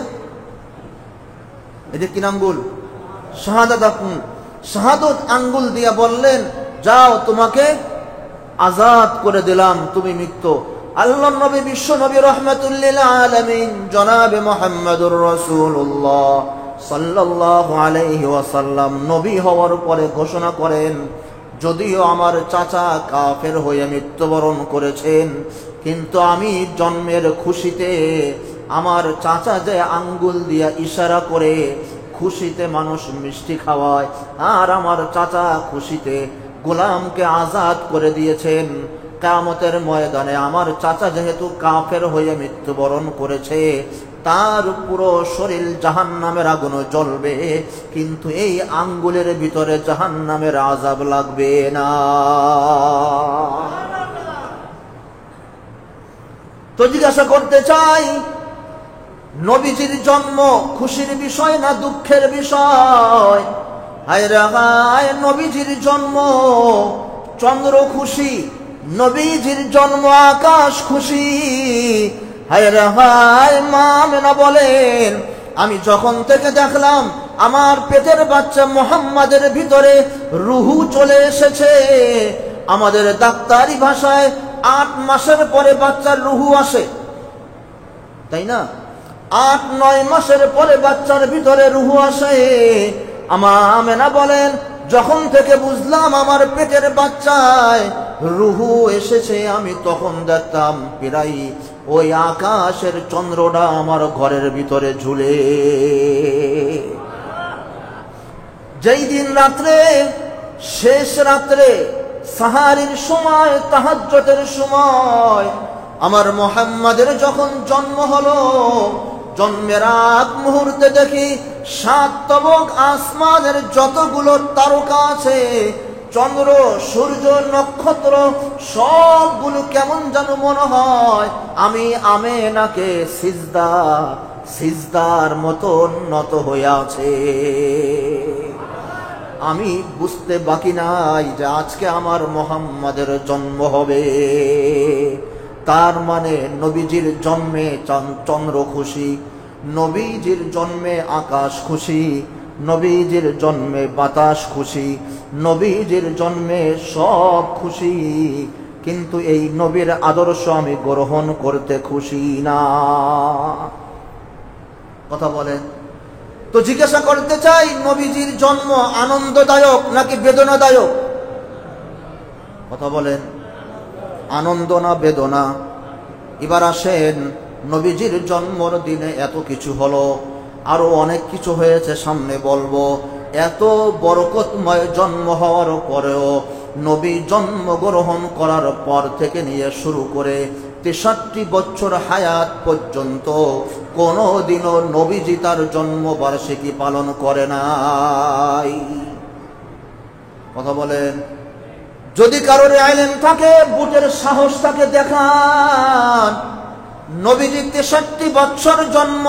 এটা কিন আঙ্গুল? শাহাদাত আঙ্গুল। শাহাদত আঙ্গুল দিয়ে বললেন, যাও তোমাকে আজাদ করে দিলাম, তুমি মুক্ত। আল্লাহর নবী, বিশ্ব নবী, রাহমাতুল লিল আলামিন জনাবে মুহাম্মদুর রাসূলুল্লাহ সাল্লাল্লাহু আলাইহি ওয়াসাল্লাম নবী হওয়ার পরে ঘোষণা করেন, যদিও আমার চাচা কাফের হয়ে মৃত্যুবরণ করেছেন, কিন্তু আমি জন্মের খুশিতে আমার চাচা যে আঙ্গুল দিয়া ইশারা করে খুশিতে মানুষ মিষ্টি খাওয়ায়, আর আমার চাচা খুশিতে গোলামকে আজাদ করে দিয়েছেন। কিয়ামতের ময়দানে আমার চাচা যেহেতু কাফের হয়ে মৃত্যুবরণ করেছে, তার পুরো শরীর জাহান্নামের আগুনে জ্বলবে, কিন্তু এই আঙ্গুলের ভিতরে জাহান্নামের আযাব লাগবে না। তো জিজ্ঞাসা করতে চাই, নবীজির জন্ম খুশির বিষয় না দুঃখের বিষয়? হায় রে হায়, নবীজির জন্ম চন্দ্র খুশি, নবীজির জন্ম আকাশ খুশি। হায় রে হায়, মা আমেনা বলেন, আমি যখন থেকে দেখলাম আমার পেটের বাচ্চা মুহাম্মাদের ভিতরে রুহু চলে এসেছে, আমাদের ডাক্তারি ভাষায় 8 মাসের পরে বাচ্চার রুহু আসে, তাই না? 8-9 মাসের পরে বাচ্চার ভিতরে রুহু আসে। আমা আমেনা বলেন, যখন থেকে বুঝলাম আমার পেটের বাচ্চায় রুহু এসেছে, আমি তখন দেখতাম প্রায় ওই আকাশের চন্দ্রটা আমার ঘরের ভিতরে ঝুলে। যেই দিন রাত্রে, শেষ রাত্রে, সাহারির সময়, তাহাজ্জুদের সময় আমার মুহাম্মাদের যখন জন্ম হলো, জন্মের আগ মুহূর্তে দেখি 7 তবক আসমানের যতগুলো তারকা আছে, চন্দ্র, সূর্য, নক্ষত্র, সবগুলো কেমন যেন মনে হয় আমি আমেনাকে সিজদার মতো নত হয়ে আছে। আমি বুঝতে বাকি নাই যে আজকে আমার মুহাম্মাদের জন্ম হবে। তার মানে নবীজির জন্মে চন্দ্র খুশি, নবীজির জন্মে আকাশ খুশি, নবীজির জন্মে বাতাস খুশি, নবীজির জন্মে সব খুশি, কিন্তু এই নবীর আদর্শ আমি গ্রহণ করতে খুশি না। কথা বলেন তো। জিজ্ঞাসা করতে চাই, নবীজির জন্ম আনন্দদায়ক নাকি বেদনাদায়ক? কথা বলেন, আনন্দ না বেদনা? এবার আসেন, নবীজির জন্মর দিনে এত কিছু হলো, আরো অনেক কিছু হয়েছে, সামনে বলবো। এত বরকতময় জন্ম হওয়ার পরেও নবী জন্মগ্রহণ করার পর থেকে নিয়ে শুরু করে 63 বছর হায়াত পর্যন্ত কোনদিনও নবীজি তার জন্মবার্ষিকী পালন করে নাই। কথা বলেন, যদি কারোর ইলম থাকে, বুটের সাহস থাকে, দেখান নবীজি 63 বছর জন্ম,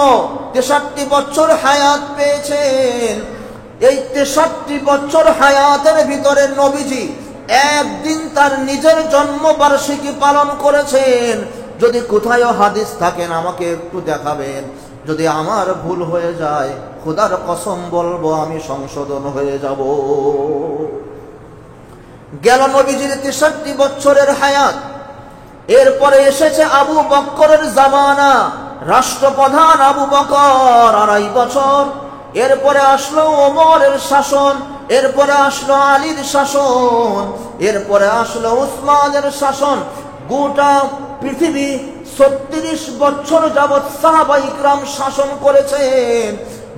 63 বছর হায়াত পেয়েছেন। এই 63 বছর হায়াতের ভিতরে নবীজি একদিন তার নিজের জন্মবার্ষিকী পালন করেছেন। যদি কোথায় হাদিস থাকেন আমাকে একটু দেখাবেন। যদি আমার ভুল হয়ে যায় খোদার কসম বলবো আমি সংশোধন হয়ে যাব। গেল নবীজির 63 বছরের হায়াত। এরপরে এসেছে আবু বকরের জামানা, রাষ্ট্রপ্রধান আবু বকর 2.5 বছর। এরপরে আসলো ওমরের শাসন, এরপরে আসলো আলীর শাসন, এরপরে আসলো উসমানের শাসন। গোটা পৃথিবী 36 বছর যাবৎ সাহাবায়ে ইকরাম শাসন করেছেন।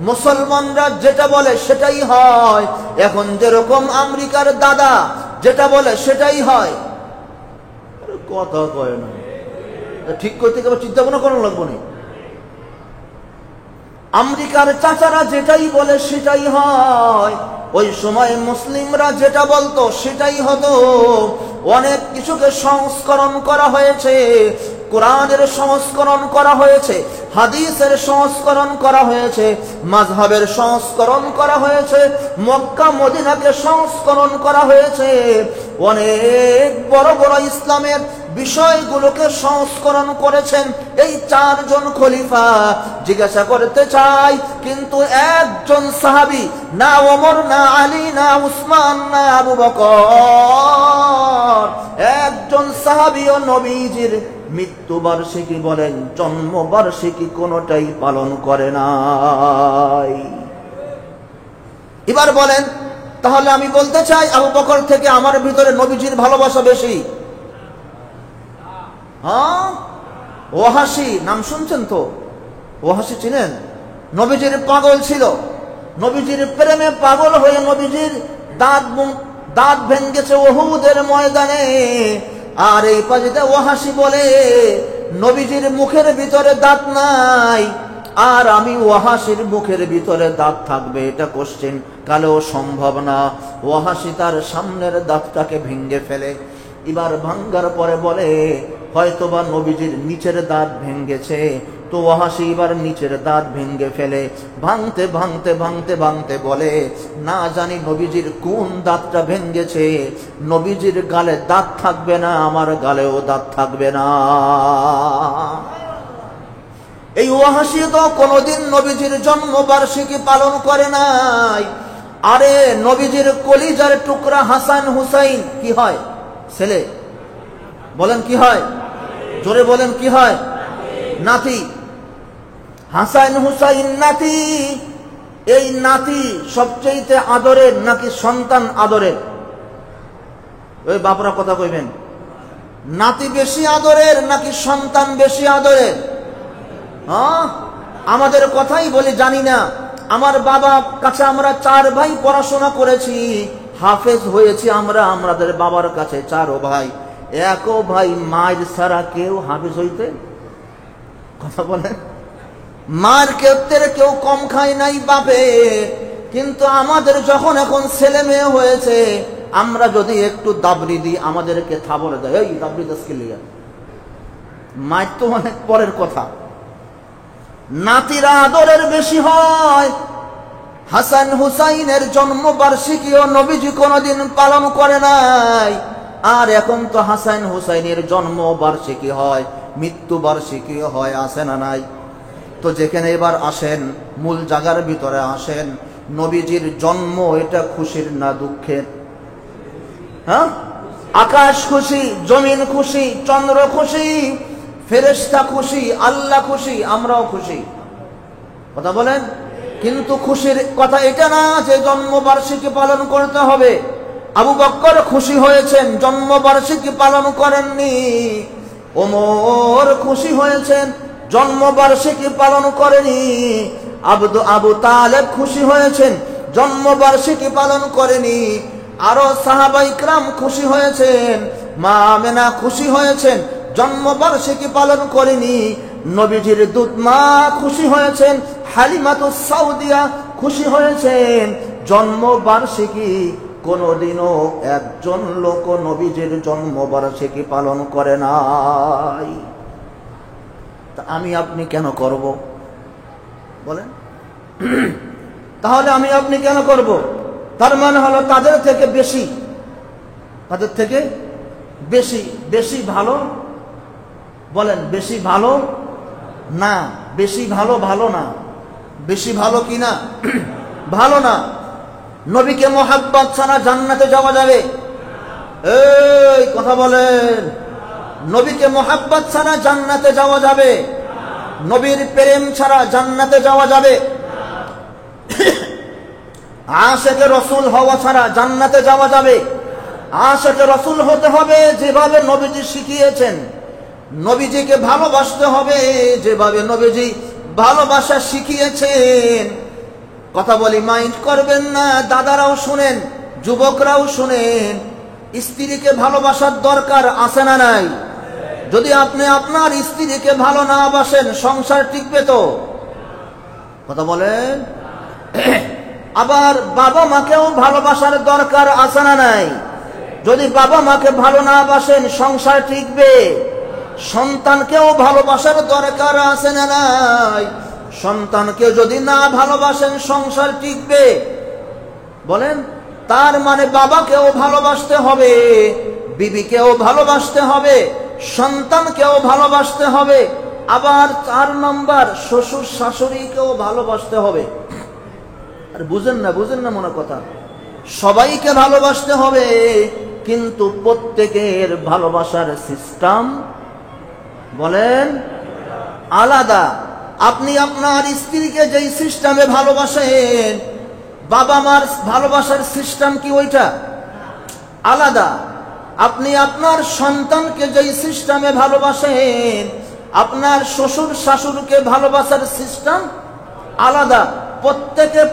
মুসলমানরা যেটা বলে সেটাই হয়। এখন যেরকম আমেরিকার দাদা যেটা বলে সেটাই হয়। কথা কয় না, ঠিক করতে গেলে চিন্তা ভাবনা করানো লাগবে না। আমেরিকার চাচারা যেটাই বলে সেটাই হয়। ওই সময় মুসলিমরা যেটা বলতো সেটাই হতো। অনেক কিছুকে সংস্করণ করা হয়েছে, কোরআনের সংস্করণ করা হয়েছে, হাদিসের সংস্করণ করা হয়েছে, মাযহাবের সংস্করণ করা হয়েছে, মক্কা মদিনাকে সংস্করণ করা হয়েছে। অনেক বড় বড় ইসলামের বিষয়গুলোকে সংস্করণ করেছেন এই 4 জন খলিফা। জিজ্ঞাসা করতে চাই, কিন্তু একজন সাহাবী, না ওমর, না আলী, না উসমান, না আবু বকর, একজন সাহাবীও নবীজির মৃত্যুবার্ষিকী বলেন জন্মবার্ষিকী কোনটাই পালন করে নাই। এবার বলেন, তাহলে আমি বলতে চাই আবু বকর থেকে আমার ভিতরে নবীজির ভালোবাসা বেশি। হ্যাঁ, ওয়াহাশী নাম শুনছেন তো? ওয়াহাশী চিনেন? নবীজির পাগল ছিল, নবীজির প্রেমে পাগল হয়ে নবীজির দাঁত ভেঙেছে উহুদের ময়দানে। আর এই পাজিতে ওয়াহাশী বলে নবীজির মুখের ভিতরে দাঁত নাই, আর আমি ওয়াহাশীর মুখের ভিতরে দাঁত থাকবে এটা কোশ্চেন কালেও সম্ভব না। ওয়াহাশী তার সামনের দাঁতটাকে ভেঙে ফেলে। এবার ভাঙ্গার পরে বলে হয়তোবা নবীজির নিচের দাঁত ভেঙেছে। তো ওয়াহাশী এবার নিচের দাঁত ভেঙে ফেলে। ভাঙতে ভাঙতে ভাঙতে ভাঙতে বলে, না জানি নবীজির কোন দাঁতটা ভেঙেছে। নবীজির গালে দাঁত থাকবে না, আমার গালেও দাঁত থাকবে না। এই ওয়াহাশী তো কোনোদিন নবীজির জন্মবার্ষিকী পালন করে নাই। আরে নবীজির কলিজার টুকরা হাসান হুসাইন কি হয়? ছেলে। বলেন কি হয়? জোরে বলেন কি হয়? নাতি। হাসান হুসাইন নাতি। এই নাতি সবচেয়ে আদরের নাকি সন্তান আদরের? ওই বাপরা কথা কইবেন, নাতি বেশি আদরের নাকি সন্তান বেশি আদরের? হ্যাঁ, আমাদের কথাই বলি জানি না। আমার বাবা কাছে আমরা 4 ভাই পড়াশোনা করেছি, হাফেজ হয়েছি আমরা। আমাদের বাবার কাছে 4 ভাই, একও ভাই মায়ের ছাড়া কেউ হাফেজ হইতে কথা বলেন। মার ক্ষেত্রে কেউ কম খায় নাই বাপে। কিন্তু আমাদের যখন এখন ছেলে মেয়ে হয়েছে, আমরা যদি একটু দাবড়ি দিই আমাদেরকে থাবড়ে দেয়, এই দাবড়ি দাসকে লিয়া। মায়ের তো অনেক পরের কথা। নাতিরা আদরের বেশি হয়। হাসান হুসাইনের জন্মবার্ষিকীও নবীজি কোনোদিন পালন করে নাই। আর এখন তো হাসান হুসাইনের জন্মবার্ষিকী হয়, মৃত্যুবার্ষিকী হয়, আছে না নাই? তো যেখানে এবার আসেন মূল জায়গার ভিতরে আসেন, নবীজির জন্ম এটা খুশির না দুঃখের? হ্যাঁ, আকাশ খুশি, জমিন খুশি, চন্দ্র খুশি, ফেরেশতা খুশি, আল্লাহ খুশি, আমরাও খুশি। কথা বলেন। কিন্তু খুশির কথা এটা না যে জন্মবার্ষিকী পালন করতে হবে। আবু বকর খুশি হয়েছেন, জন্মবার্ষিকী পালন করেননি। ওমর খুশি হয়েছেন, জন্মবার্ষিকী পালন করেনি। আবু তালেব খুশি হয়েছেন, জন্মবার্ষিকী পালন করেনি। আরো সাহাবায়ে ইকরাম খুশি হয়েছেন, মা আমেনা খুশি হয়েছেন, জন্মবার্ষিকী পালন করেনি। নবীজির দুধ মা খুশি হয়েছেন, হালিমাতুস সাউদিয়া খুশি হয়েছেন, জন্মবার্ষিকী কোনদিনও একজন লোক নবীজির জন্মবার্ষিকী পালন করে নাই। তা আমি আপনি কেন করব বলেন? তাহলে আমি আপনি কেন করব? তার মানে হলো তাদের থেকে বেশি, তাদের থেকে বেশি। বেশি ভালো বলেন? বেশি ভালো না, বেশি ভালো ভালো না, বেশি ভালো কি না? ভালো না। নবীকে মোহাব্বত ছাড়া জান্নাতে যাওয়া যাবে? এই কথা বলেন, নবীকে মোহাব্বত ছাড়া জান্নাতে যাওয়া যাবে? নবীর প্রেম ছাড়া জান্নাতে যাওয়া যাবে? আশিকে রাসূল হওয়া ছাড়া জান্নাতে যাওয়া যাবে? আশিকে রাসূল হতে হবে যেভাবে নবীজি শিখিয়েছেন, নবীজিকে ভালোবাসতে হবে যেভাবে নবীজি ভালোবাসা শিখিয়েছেন। কথা বলি, মাইন্ড করবেন না, দাদারাও শুনেন, যুবকরাও শুনেন। স্ত্রীকে ভালোবাসার দরকার আছে না নাই? যদি আপনি আপনার স্ত্রীকে ভালো না বাসেন, সংসার টিকবে তো? কথা বলেন। আবার বাবা মাকেও ভালোবাসার দরকার আছে না নাই? যদি বাবা মাকে ভালো না বাসেন, সংসার টিকবে? সন্তানকেও ভালোবাসার দরকার আছে না নাই? সন্তানকে যদি না ভালোবাসেন, সংসার টিকবে? বলেন। তার মানে বাবাকেও ভালোবাসতে হবে, বিবিকেও ভালোবাসতে হবে, সন্তানকেও ভালোবাসতে হবে, আবার 4 নম্বর শ্বশুর শাশুড়িকেও ভালোবাসতে হবে। আর বুঝেন না মনে কথা, সবাইকে ভালোবাসতে হবে, কিন্তু প্রত্যেকের ভালোবাসার সিস্টেম বলেন আলাদা। আপনি আপনার স্ত্রীকে যেই সিস্টেমে ভালোবাসেন, বাবা মার ভালোবাসার সিস্টেম কি ওইটা? আলাদা। আপনি আপনার সন্তানকে যেই সিস্টেমে ভালোবাসেন, আপনার শ্বশুর শাশুড়িকে ভালোবাসার সিস্টেম আলাদা।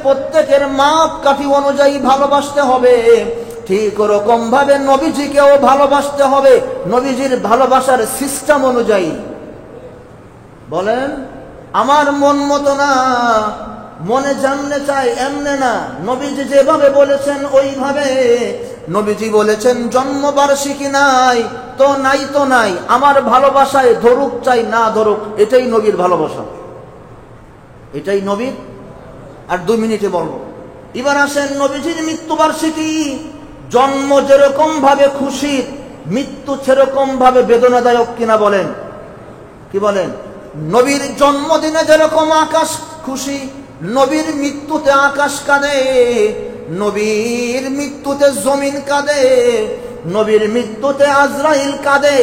প্রত্যেকের মাপকাঠি অনুযায়ী ভালোবাসতে হবে। ঠিক ওরকম ভাবে নবীজিকেও ভালোবাসতে হবে, নবীজির ভালোবাসার সিস্টেম অনুযায়ী। বলেন। আমার মন মতো না, মনে জানলে চাই এমনে না, নবীজি যেভাবে বলেছেন ওইভাবে। নবীজি বলেছেন জন্মবার্ষিকী নাই তো নাই তো নাই, আমার ভালোবাসায় ধরুক চাই না ধরুক, এটাই নবীর ভালোবাসা, এটাই নবীর। আর 2 মিনিটে বলবো। এবার আসেন নবীজির মৃত্যুবার্ষিকী। জন্ম যেরকম ভাবে খুশির, মৃত্যু সেরকম ভাবে বেদনাদায়ক কিনা বলেন? কি বলেন? নবীর জন্মদিনে যেরকম আকাশ খুশি, নবীর মৃত্যুতে আকাশ কাঁদে, নবীর মৃত্যুতে জমিন কাঁদে, নবীর মৃত্যুতে আজরাইল কাঁদে।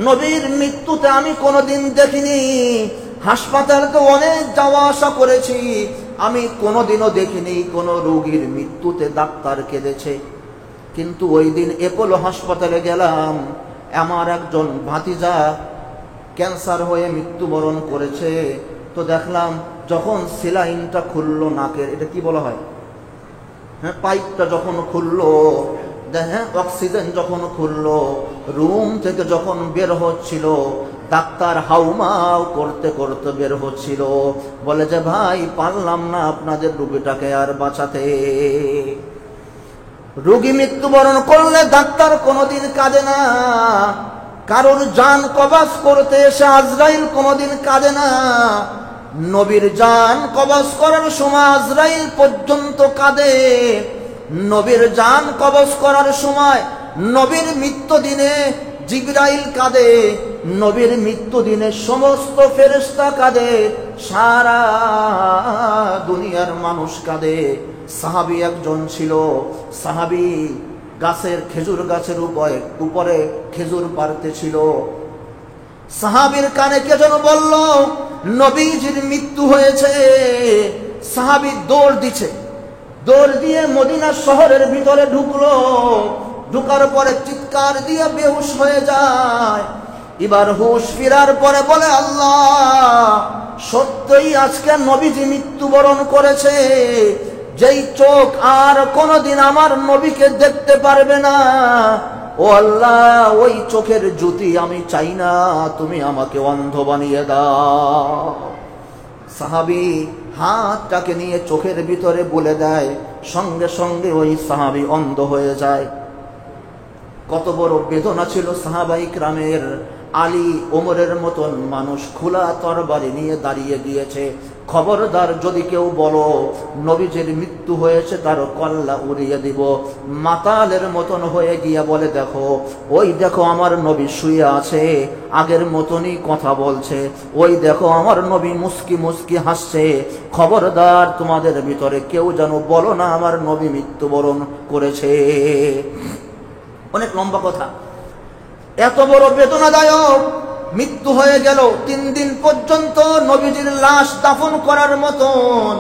নবীর মৃত্যুতে আমি কোনোদিন দেখিনি, হাসপাতালে তো অনেক যাওয়া আসা করেছি, আমি কোনোদিনও দেখিনি কোনো রোগীর মৃত্যুতে ডাক্তার কেঁদেছে। কিন্তু ওই দিন অ্যাপোলো হাসপাতালে গেলাম, আমার একজন ভাতিজা ক্যান্সার হয়ে মৃত্যুবরণ করেছে। তো দেখলাম যখন সেলাইনটা খুললো নাকের, এটা কি বলা হয়, হ্যাঁ, পাইপটা যখন খুললো, হ্যাঁ, অক্সিজেন যখন খুললো, রুম থেকে যখন বের হচ্ছিল, ডাক্তার হাউমাউ করতে করতে বের হচ্ছিল, বলে যে ভাই পারলাম না আপনাদের রোগীটাকে আর বাঁচাতে। রোগী মৃত্যুবরণ করলে ডাক্তার কোনোদিন কাঁদে না, কারোর জান কবজ করতে এসে আজরাইল কোনোদিন কাঁদে না। নবীর জান কবজ করার সময় আজরাইল পর্যন্ত কাঁদে। নবীর জান কবজ করার সময়, নবীর মৃত্যু দিনে জিবরাইল কাঁদে, নবীর মৃত্যু দিনে সমস্ত ফেরেশতা কাঁদে, সারা দুনিয়ার মানুষ কাঁদে। সাহাবী একজন ছিল, সাহাবী গাছের খেজুর গাছের উপরে খেজুর পাড়তেছিল। সাহাবীর কানে কে যেন বলল নবীজির মৃত্যু হয়েছে। সাহাবী দৌড় দিছে, দৌড় দিয়ে মদিনা শহরের ভিতরে ঢুকলো। ঢুকার পরে চিৎকার দিয়ে বেহুশ হয়ে যায়। এবার হুশ ফিরার পরে বলে, আল্লাহ, সত্যই আজকে নবীজি মৃত্যুবরণ করেছে। যেই চোখ আর কোনোদিন আমার নবীকে দেখতে পারবে না, ও আল্লাহ, ওই চোখের জ্যোতি আমি চাই না, তুমি আমাকে অন্ধ বানিয়ে দাও। সাহাবী হাতটাকে নিয়ে চোখের ভিতরে বলে দেয়, সঙ্গে সঙ্গে ওই সাহাবী অন্ধ হয়ে যায়। কত বড় বেদনা ছিল সাহাবাই কিরামের। আলী ওমরের মতন মানুষ খোলা তরবারি নিয়ে দাঁড়িয়ে গিয়েছে। খবরদার যদি কেউ বলো নবীজির মৃত্যু হয়েছে, তার কল্লা উড়িয়ে দিব। মাতালের মতন হয়ে গিয়ে বলে, দেখো ওই দেখো আমার নবী শুয়ে আছে, আগের মতনই কথা বলছে। ওই দেখো আমার নবী মুস্কি মুস্কি হাসছে। খবরদার তোমাদের ভিতরে কেউ যেন বলো না আমার নবী মৃত্যুবরণ করেছে। অনেক লম্বা কথা। এত বড় বেদনাদায়ক মৃত্যু হয়ে গেল। 3 দিন পর্যন্ত নবীজির লাশ দাফন করার মতন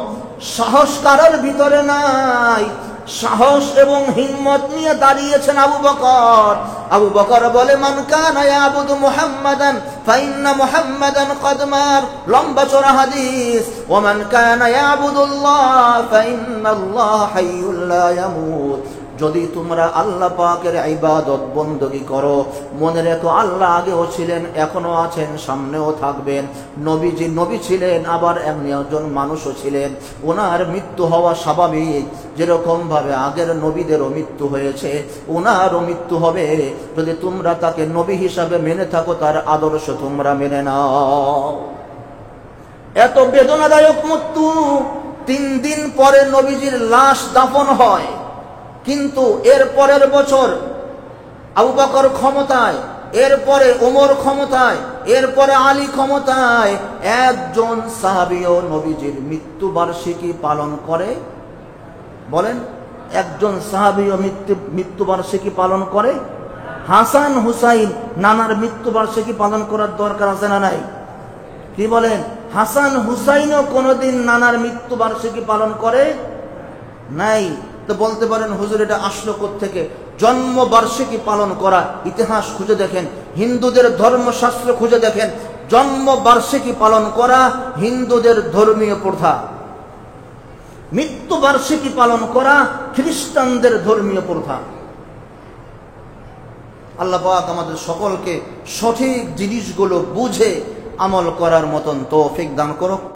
সাহস কারোর ভিতরে নাই। সাহস এবং হিম্মত নিয়ে দাঁড়িয়েছেন আবু বকর। আবু বকর বলে, মান কানা ইয়াবুদু মুহাম্মাদান ফাইন্না মুহাম্মাদান কদ মার। লম্বা চড়া হাদিস। ওয়া মান কানা ইয়াবুদুল্লাহ ফাইন্নাল্লাহ হাইয়্যুল লা ইয়ামুত। যদি তোমরা আল্লাহ পাকের ইবাদত বندگی করো, মনে রেখো আল্লাহ আগেও ছিলেন, এখনো আছেন, সামনেও থাকবেন। নবীজি নবী ছিলেন, আবার একজন মানুষও ছিলেন। ওনার মৃত্যু হওয়া স্বাভাবিক। যেরকম ভাবে আগের নবীদেরও মৃত্যু হয়েছে, ওনারও মৃত্যু হবে। যদি তোমরা তাকে নবী হিসাবে মেনে থাকো, তার আদর্শ তোমরা মেনে নাও। এত বেদনাদায়ক মৃত্যু। 3 দিন পরে নবীজির লাশ দাফন হয়। কিন্তু এর পরের বছর আবু বকর ক্ষমতায়, এরপরে ওমর ক্ষমতায়, এরপরে আলী ক্ষমতায়। একজন সাহাবীও নবীজির মৃত্যু বার্ষিকী পালন করে? বলেন, একজন সাহাবীও মৃত্যু বার্ষিকী পালন করে? হাসান হুসাইন নানার মৃত্যু বার্ষিকী পালন করার দরকার আছে না নাই? কি বলেন? হাসান হুসাইনও কোনোদিন নানার মৃত্যু বার্ষিকী পালন করে নাই। তো বলতে পারেন হুজুর এটা আসলো কোত্থেকে? জন্ম বার্ষিকী পালন করা ইতিহাস খুঁজে দেখেন, হিন্দুদের ধর্মশাস্ত্র খুঁজে দেখেন। জন্ম বার্ষিকী পালন করা হিন্দুদের ধর্মীয় প্রথা। মৃত্যু বার্ষিকী পালন করা খ্রিস্টানদের ধর্মীয় প্রথা। আল্লাহ পাক আমাদের সকলকে সঠিক জিনিসগুলো বুঝে আমল করার মতন তৌফিক দান করুক।